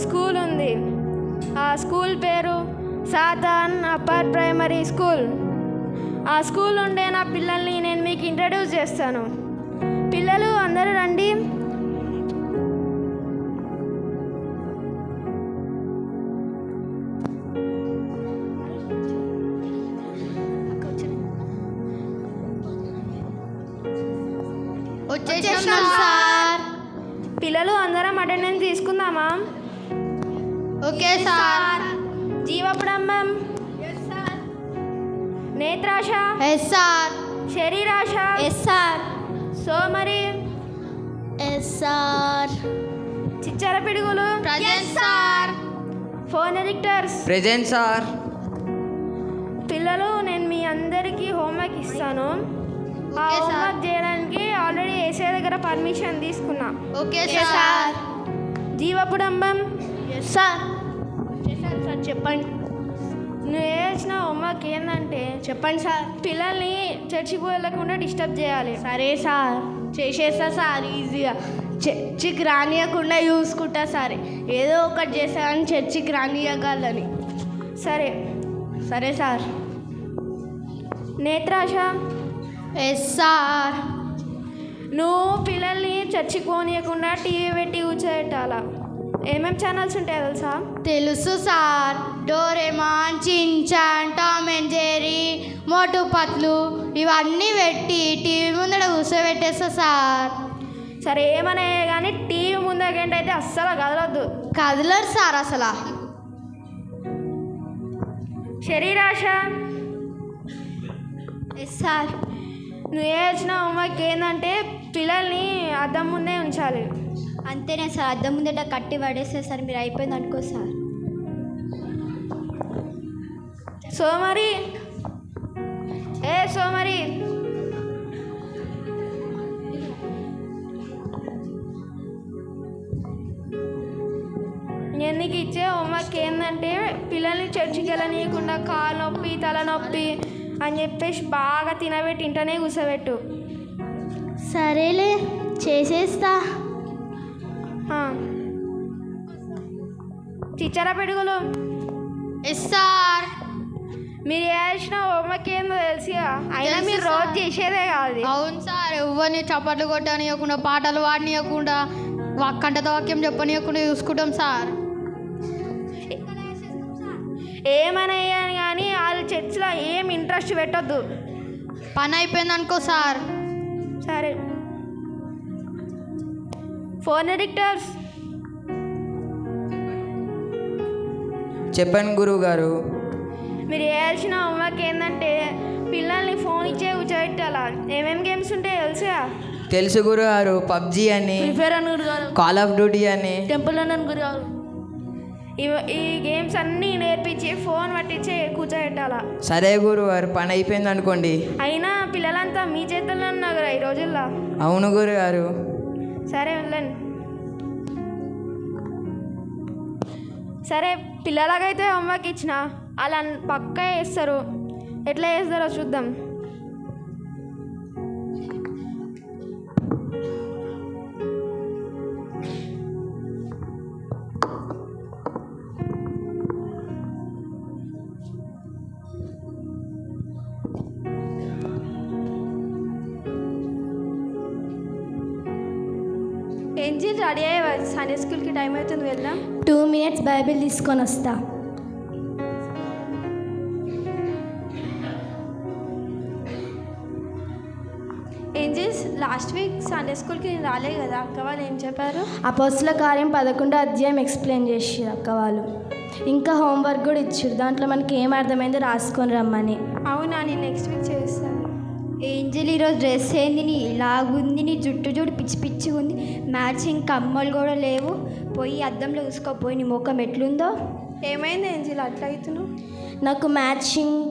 School ఉంది. ఆ school పేరు సాతాన్ అప్పర్ ప్రైమరీ స్కూల్. ఆ స్కూల్ ఉండే నా పిల్లల్ని నేను మీకు ఇంట్రడ్యూస్ చేస్తాను. పిల్లలు అందరూ రండి. పిల్లలు అందరం అటెండెన్స్ తీసుకుందామా? Okay sir. జీవపుడంబం, నేత్రాశ, ఎస్ సార్. శరీరాశ, ఎస్ సార్. సోమరి, ఎస్ సార్. చిచ్చర పిడుగులు, present sir. Phone addictors, present sir. పిల్లలు నేను మీ అందరికీ హోంవర్క్ ఇస్తాను. ఆ హోంవర్క్ చేయడానికి ఆల్రెడీ ఏసే దగ్గర పర్మిషన్ తీసుకున్నా. Okay sir. జీవపుడంబం, ఎస్ సార్. సార్ చెప్పండి. నువ్వు వేసిన హోంవర్క్ ఏంటంటే చెప్పండి సార్. పిల్లల్ని చర్చికి వెళ్ళకుండా డిస్టర్బ్ చేయాలి. సరే సార్, చేసేస్తా సార్. ఈజీగా చర్చికి రానియకుండా చూసుకుంటా సార్. ఏదో ఒకటి చేస్తా కానీ చర్చికి రానియగలని. సరే సరే సార్. నేత్రాశ, ఎస్ సార్. నువ్వు పిల్లల్ని చర్చికి పోనీయకుండా టీవీ పెట్టి కూర్చోబెట్టాలా. ఏమేమి ఛానల్స్ ఉంటాయో తెలుసా? తెలుసు సార్. Doraemon, Shinchan, Tom and Jerry, Motu Patlu ఇవన్నీ పెట్టి టీవీ ముందర కూర్చోబెట్టేస్తా సార్. సరే ఏమనే కానీ టీవీ ముందరకంటే అయితే అస్సలు కదలొద్దు. కదలరు సార్ అసలు. శరీరాశ, ఎస్ సార్. నువ్వు వేసిన హోంవర్క్ ఏంటంటే పిల్లల్ని అద్దం ముందే ఉంచాలి. అంతేనే సార్. అద్దం ముందట కట్టి పడేస్తే సార్ మీరు అయిపోయింది అనుకో సార్. సోమరి, సోమరి, నేను నీకు ఇచ్చే హోంవర్క్ ఏంటంటే పిల్లల్ని చర్చికి వెళ్ళనీయకుండా కాలు నొప్పి తలనొప్పి అని చెప్పేసి బాగా తినబెట్టి ఇంటనే కూర్చోబెట్టు. సరేలే చేసేస్తా. చిచ్చర పిడుగులు, ఎస్ సార్. మీరు చేసిన హోంవర్క్ ఏందో తెలిసిగా, అయినా మీరు రోజు చేసేదే కాదు. అవును సార్. ఎవరిని చప్పట్లు కొట్టనియకుండా, పాటలు పాడనియకుండా, కంటత వాక్యం చెప్పనియకుండా చూసుకుంటాం సార్. ఏమైనా కానీ వాళ్ళు చర్చిలో ఏం ఇంట్రెస్ట్ పెట్టొద్దు. పని అయిపోయింది అనుకో సార్. సరే. ఫోన్ ఎడిక్టర్స్, చెప్పండి గురువు గారు. మీరు చేయాల్సిన హోంవర్క్ ఏంటంటే పిల్లల్ని ఫోన్ ఇచ్చే కూర్చోబెట్టాలా. ఏమేమి గేమ్స్ ఉంటాయో తెలుసుగా? తెలుసు గురువు గారు. పబ్జీ అని, ఫ్రీ ఫైర్ అని గురుగారు, కాల్ ఆఫ్ డ్యూటీ అని, టెంపుల్ రన్ అని గురుగారు. ఈ గేమ్స్ అన్నీ నేర్పించి ఫోన్ పట్టించి కూర్చోబెట్టాలా. సరే గురువు గారు, పని అయిపోయింది అనుకోండి. అయినా పిల్లలంతా మీ చేతుల్లో ఉన్నారు కదా ఈ రోజుల్లో. అవును గురువు గారు. సరే వెళ్ళండి. సరే పిల్లలకైతే హోంవర్క్ ఇచ్చిన అలా పక్కా వేస్తారు. ఎట్లా వేస్తారో చూద్దాం. ఏంజిల్ రెడీ అయ్యే సండే స్కూల్కి టైం అవుతుంది, వెళ్దాం. 2 minutes బైబిల్ తీసుకొని వస్తా. ఏంజిల్స్, లాస్ట్ వీక్ సండే స్కూల్కి రాలే కదా, అక్క వాళ్ళు ఏం చెప్పారు? అపోస్తుల కార్యం 11వ అధ్యాయం ఎక్స్ప్లెయిన్ చేసి అక్క వాళ్ళు. ఇంకా హోంవర్క్ కూడా ఇచ్చారు. దాంట్లో మనకి ఏం అర్థమైందో రాసుకొని రమ్మని. అవునా, నేను నెక్స్ట్ వీక్ చేస్తాను. ఏంజల్ ఈరోజు డ్రెస్ ఏంది నీ ఇలాగుంది, నీ జుట్టు చూడు పిచ్చి పిచ్చిగా ఉంది, మ్యాచింగ్ కమ్మలు కూడా లేవు. పోయి అద్దంలో చూసుకోపోయి నీ ముఖం ఎట్లుందో. ఏమైంది ఏంజిల్ అట్లా అవుతున్నావు? నాకు మ్యాచింగ్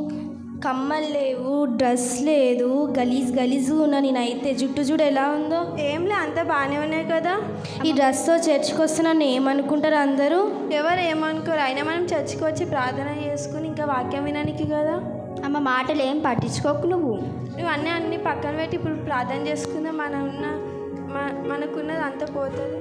కమ్మలు లేవు, డ్రెస్ లేదు, గలీజ్గా ఉన్నా నేనైతే. జుట్టు చూడు ఎలా ఉందో. ఏంలే, అంతా బాగానే ఉన్నాయి కదా. ఈ డ్రెస్తో చర్చికి వస్తే నన్ను ఏమనుకుంటారు అందరూ? ఎవరు ఏమనుకోరు. అయినా మనం చర్చికి వచ్చి ప్రార్థన చేసుకుని ఇంకా వాక్యం వినడానికి కదా. అమ్మ మాటలు ఏం పట్టించుకోకు నువ్వు అన్నీ పక్కన పెట్టి ఇప్పుడు ప్రార్థన చేసుకుందాం. మనకున్నది అంతా పోతుంది.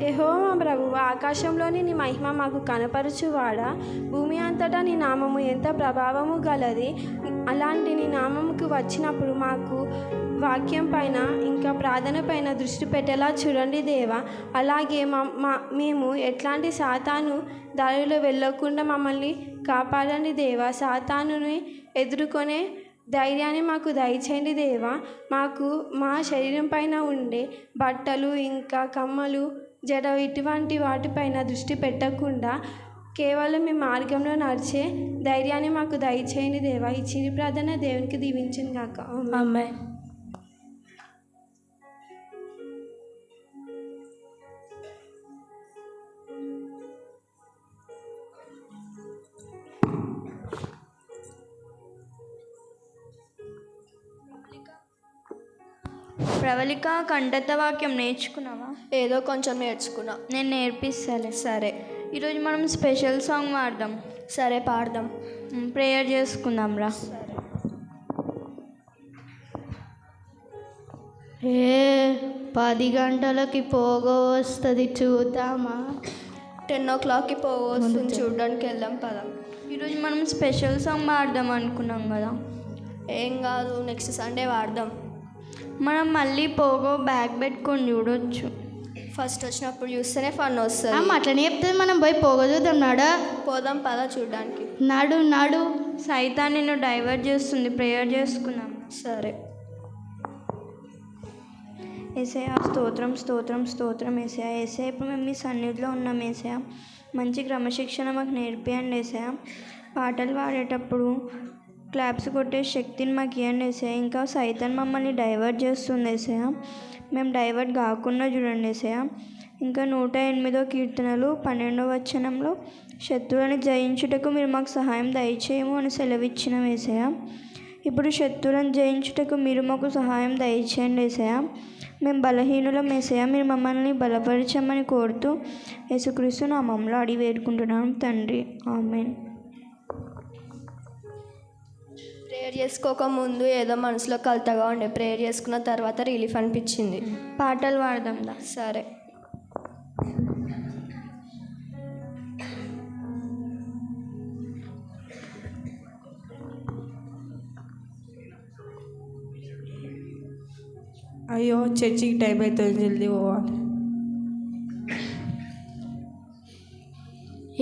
యెహోవా ప్రభువు, ఆకాశంలోని నీ మహిమ మాకు కనపరచువాడా. భూమి అంతటా నీ నామము ఎంత ప్రభావము గలది. అలాంటి నీ నామముకు వచ్చినప్పుడు మాకు వాక్యం పైన ఇంకా ప్రార్థన పైన దృష్టి పెట్టేలా చూడండి దేవా. అలాగే మేము ఎట్లాంటి సాతాను దారిలో వెళ్ళకుండా మమ్మల్ని కాపాడండి దేవా. సాతానుని ఎదుర్కొనే ధైర్యాన్ని మాకు దయచేయండి దేవా. మాకు మా శరీరం పైన ఉండే బట్టలు ఇంకా కమ్మలు జడ ఇటువంటి వాటిపైన దృష్టి పెట్టకుండా కేవలం మీ మార్గంలో నడిచే ధైర్యాన్ని మాకు దయచేయండి దేవా. ఈ చిన్ని ప్రార్థన దేవునికి దీవించను గాక. ఆమేన్. ప్రవళిక కంఠత వాక్యం నేర్చుకున్నావా? ఏదో కొంచెం నేర్చుకున్నా. నేను నేర్పిస్తాలే. సరే, ఈరోజు మనం స్పెషల్ సాంగ్ పాడదాం. సరే పాడదాం. ప్రేయర్ చేసుకుందాం రా. ఏ 10 గంటలకి పోగో వస్తుంది చూద్దామా? 10 o'clockకి పోవస్తుంది, చూడడానికి వెళ్దాం పదం. ఈరోజు మనం స్పెషల్ సాంగ్ పాడదాం అనుకున్నాం కదా. ఏం కాదు, నెక్స్ట్ సండే వాడదాం. మనం మళ్ళీ పోగో బ్యాగ్ పెట్టుకొని చూడొచ్చు. ఫస్ట్ వచ్చినప్పుడు చూస్తేనే ఫన్ వస్తుంది. అట్లనే చెప్తుంది, మనం పోయి పోగో చూద్దాం. పోదాం పద చూడడానికి. నాడు సైతాన్ నిన్ను డైవర్ట్ చేస్తుంది. ప్రేయర్ చేసుకుందాం. సరే. ఏసయ్యా స్తోత్రం స్తోత్రం స్తోత్రం ఏసయ్యా. ఏసయ్యా ఇప్పుడు మేము మీ సన్నిధిలో ఉన్నాం ఏసయ్యా. మంచి క్రమశిక్షణ మాకు నేర్పియండి ఏసయ్యా. పాటలు పాడేటప్పుడు క్లాప్స్ కొట్టే శక్తిని మాకు ఇవ్వండి ఏసయ్యా. ఇంకా సైతాన్ మమ్మల్ని డైవర్ట్ చేస్తుంది ఏసయ్యా. మేము డైవర్ట్ కాకుండా చూడండి ఏసయ్యా. ఇంకా 108వ కీర్తనలు 12వ వచనంలో శత్రువుని జయించుటకు మీరు మాకు సహాయం దయచేయము అని సెలవిచ్చిన ఏసయ్యా. ఇప్పుడు శత్రువులను జయించుటకు మీరు మాకు సహాయం దయచేయండి ఏసయ్యా. మేము బలహీనులం ఏసయ్యా. మీరు మమ్మల్ని బలపరచమని కోరుతూ యేసుక్రీస్తు నామములో అడిగి వేడుకుంటున్నాం తండ్రి. ఆమేన్. ప్రేయర్ చేసుకోక ముందు ఏదో మనసులో కలతగా ఉండే, ప్రేయర్ చేసుకున్న తర్వాత రిలీఫ్ అనిపించింది. పాటలు పాడదాం దా. సరే. అయ్యో చర్చికి టైం అవుతుంది, జల్దీ పోవాలి.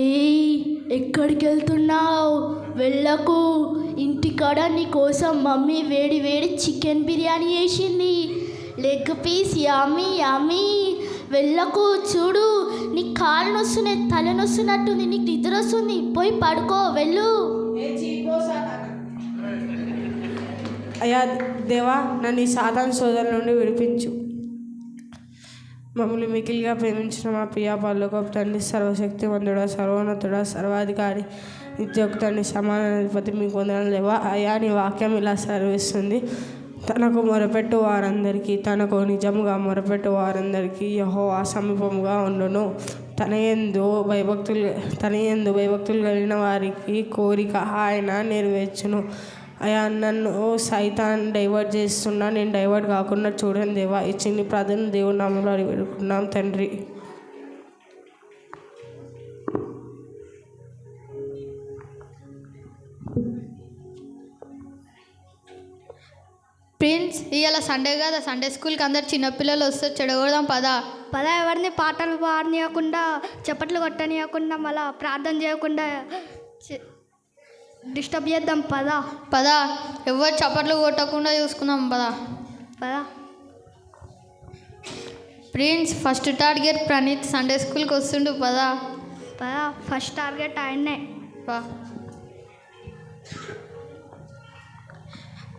ఏయ్, ఎక్కడికి వెళ్తున్నావు? వెళ్ళకు. ఇంటికాడ నీ కోసం మమ్మీ వేడి వేడి చికెన్ బిర్యానీ చేసింది. Leg piece yummy yummy. వెళ్ళకు. చూడు, నీ కాళ్ళు నొస్తున్నాయి, తల నొస్తున్నట్టుంది, నీకు నిద్ర వస్తుంది. పోయి పడుకో, వెళ్ళు. అయ్యా దేవా, నన్ను ఈ సాతాను సోదరుల నుండి విడిపించు. మమ్మల్ని మిగిలిగా ప్రేమించిన మా ప్రియ పరలోకపు తండ్రి, సర్వశక్తివంతుడా, సర్వోన్నతుడా, సర్వాధికారి, నిత్యోక్తాన్ని సమానాధిపతి, మీకు వందనాలు దేవా. అయ్యా నీ వాక్యం ఇలా సెలవిస్తుంది, తనకు మొరపెట్టు వారందరికీ, తనకు నిజముగా మొరపెట్టు వారందరికీ యెహోవా సమీపముగా ఉండును. తన యందు భయభక్తులు కలిగిన వారికి కోరిక ఆయన నెరవేర్చును. అయ్యా నన్ను సైతాన్ డైవర్ట్ చేస్తున్నా, నేను డైవర్ట్ కాకుండా చూడండి దేవా. ఈ చిన్ని ప్రార్థన దేవుని నామములో అడిగి వేడుకున్నాం తండ్రి. ప్రిన్స్, ఇవాళ సండే కదా, సండే స్కూల్కి అందరు చిన్నపిల్లలు వస్తారు, చెడగొడదాం పదా. ఎవరిని పాటలు పాడనీయకుండా, చప్పట్లు కొట్టనీయకుండా, మళ్ళీ ప్రార్థన చేయకుండా డిస్టర్బ్ చేద్దాం పదా. ఎవరు చప్పట్లు కొట్టకుండా చూసుకుందాం పదా. Prince, first target Praneeth Sunday స్కూల్కి వస్తుండు పదా. ఫస్ట్ టార్గెట్ ఆయన్నే.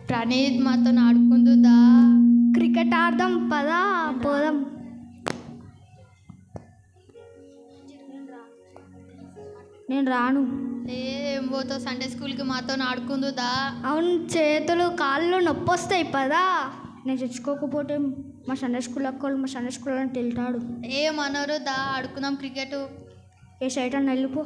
ప్రణీత్ మాతో ఆడుకుందా. క్రికెట్ ఆడదాం పోదాం. నేను రాను. ఏం పోతావు, సండే స్కూల్కి మాతో ఆడుకుందా. అవును, చేతులు కాళ్ళు నొప్పి వస్తాయి నేను తెచ్చుకోకపోతే మా సండే స్కూల్ అక్కలు మా సండే స్కూల్ అని తింటాడు. ఏమన్నారు దా, ఆడుకుందాం క్రికెట్. ఏ సైట్ అని వెళ్ళిపో.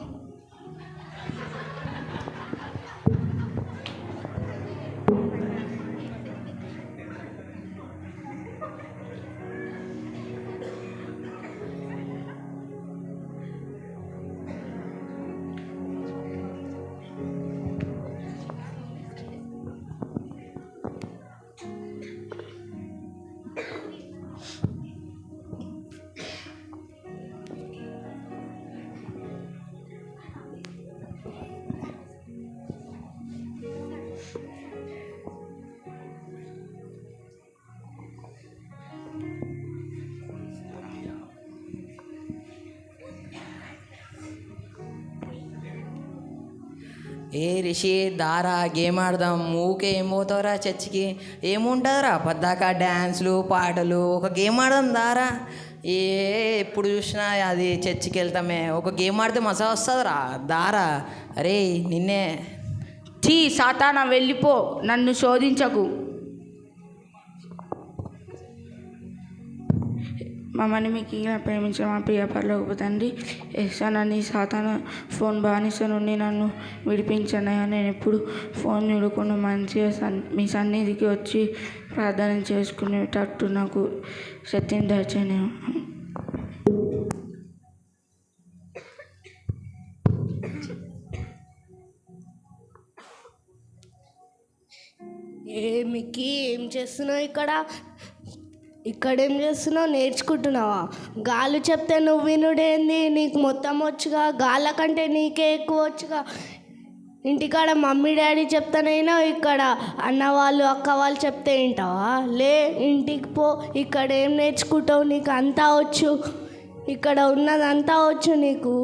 ఏ రిషి దారా గేమ్ ఆడదాం, ఊకే ఏం పోతావురా చర్చికి, ఏముంటుందిరా పద్దాక డ్యాన్స్లు పాటలు, ఒక గేమ్ ఆడదాం దారా. ఎప్పుడు చూసినా అది చర్చికి వెళ్తామే, ఒక గేమ్ ఆడితే మజా వస్తుందిరా దారా. అరే నిన్నే చీ సాతానా వెళ్ళిపో, నన్ను శోధించకు. మమ్మల్ని మీకు ఇంకా ప్రేమించిన మా ప్రియ పరలోకపు తండ్రి, నన్ను సాతాను ఫోన్ బానిస నుండి నన్ను విడిపించనయ్యా. నేను ఎప్పుడు ఫోన్ చూడకుండా మంచిగా మీ సన్నిధికి వచ్చి ప్రార్థన చేసుకునేటట్టు నాకు శక్తిని దయచేయను. మిక్కీ ఏం చేస్తున్నావు ఇక్కడేం చేస్తున్నావు? నేర్చుకుంటున్నావా? గాలు చెప్తే నువ్వు వినుడేంది? నీకు మొత్తం వచ్చుగా, గాళ్ళ కంటే నీకే ఎక్కువ వచ్చుగా. ఇంటికాడ మమ్మీ డాడీ చెప్తానైనా ఇక్కడ అన్న వాళ్ళు అక్క వాళ్ళు చెప్తే వింటావా? లే ఇంటికి పో. ఇక్కడ ఏం నేర్చుకుంటావు? నీకు అంతా వచ్చు, ఇక్కడ ఉన్నదంతా వచ్చు నీకు.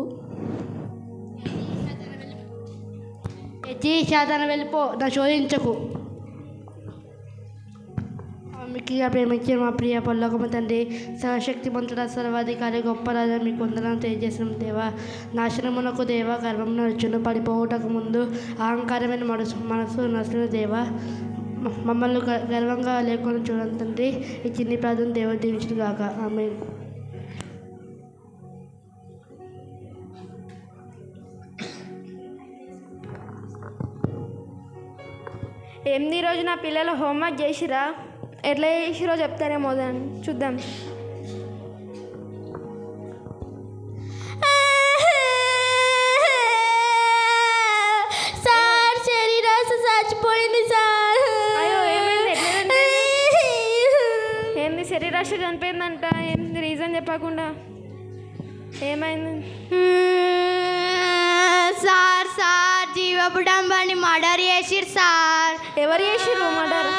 ఎత్తి శాతాన వెళ్ళిపో, నా శోధించకు. మీకు ప్రేమించిన మా ప్రియ పరలోకపు తండ్రి, సర్వశక్తిమంతుడ సర్వాధికారి గొప్ప రాజా, మీకు వందనాలు తెలియజేసిన దేవా. నాశనమునకు దేవా, గర్వం నడుచును పడిపోవటకు ముందు అహంకారమైన మనసు నడుచున్న దేవా, మమ్మల్ని గర్వంగా లేకుండా చూడండి తండ్రి. ఈ చిన్ని ప్రార్థన దేవ దీవించును గాక. ఆమేన్. ఏంది ఈరోజు నా పిల్లలు హోంవర్క్ చేసిరా? ఎట్లా చేసిరో చెప్తారేమో దాన్ని చూద్దాం. సార్ శరీరాస చచ్చిపోయింది సార్. అయ్యో ఏమైంది? ఏంది శరీరాశ చనిపోయిందంట? ఏంది రీజన్ చెప్పకుండా? ఏమైంది సార్? జీవపుడంబాన్ని మర్డర్ చేసిరు సార్. ఎవరు చేసిరు మర్డర్?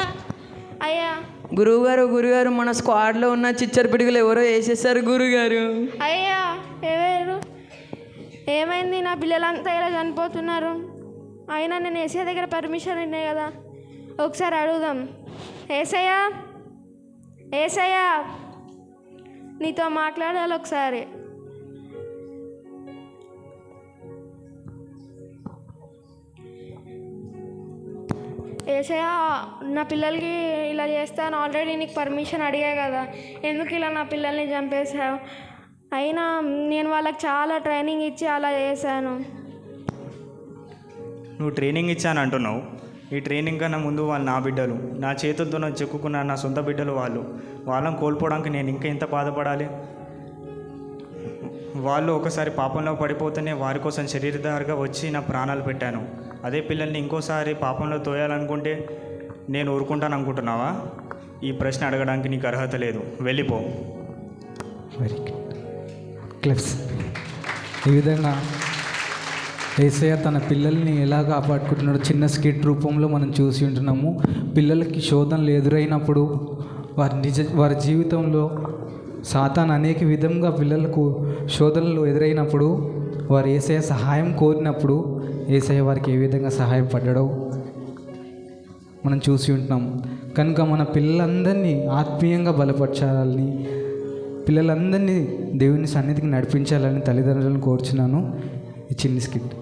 అయ్యా గురువుగారు మన స్క్వాడ్లో ఉన్న చిచ్చర పిడుగులు ఎవరో వేసేసారు గురువుగారు. అయ్యా ఎవరు? ఏమైంది? నా పిల్లలంతా ఇలా చనిపోతున్నారు. అయినా నేను ఏసయ్య దగ్గర పర్మిషన్ ఉన్నాయి కదా, ఒకసారి అడుగుదాం. ఏసయ్యా నీతో మాట్లాడాలి ఒకసారి. ఏసయ్యా నా పిల్లలకి ఇలా చేస్తాను, ఆల్రెడీ నీకు పర్మిషన్ అడిగా కదా, ఎందుకు ఇలా నా పిల్లల్ని చంపేశావు? అయినా నేను వాళ్ళకి చాలా ట్రైనింగ్ ఇచ్చి అలా చేశాను. నువ్వు ట్రైనింగ్ ఇచ్చాను అంటున్నావు. ఈ ట్రైనింగ్ కన్నా ముందు వాళ్ళు నా బిడ్డలు, నా చేతులతో చెక్కుకున్న నా సొంత బిడ్డలు. వాళ్ళని కోల్పోవడానికి నేను ఇంకా ఎంత బాధపడాలి? వాళ్ళు ఒకసారి పాపంలో పడిపోతేనే వారి కోసం శరీరధారిగా వచ్చి నా ప్రాణాలు పెట్టాను. అదే పిల్లల్ని ఇంకోసారి పాపంలో తోయాలనుకుంటే నేను ఊరుకుంటాను అనుకుంటున్నావా? ఈ ప్రశ్న అడగడానికి నీకు అర్హత లేదు, వెళ్ళిపో. Very clips. ఈ విధంగా యేసయ్య తన పిల్లల్ని ఎలా కాపాడుకుంటున్నాడో చిన్న స్కిట్ రూపంలో మనం చూసి ఉంటున్నాము. పిల్లలకి శోధనలు ఎదురైనప్పుడు వారి జీవితంలో సాతాను అనేక విధంగా పిల్లలకు శోధనలు ఎదురైనప్పుడు వారు యేసయ్య సహాయం కోరినప్పుడు యేసయ్య వారికి ఏ విధంగా సహాయం పడ్డాడో మనం చూసి ఉంటున్నాం. కనుక మన పిల్లలందరినీ ఆత్మీయంగా బలపరచాలని, పిల్లలందరినీ దేవుని సన్నిధికి నడిపించాలని తల్లిదండ్రులను కోరుచున్నాను. ఈ చిన్ని స్కిట్.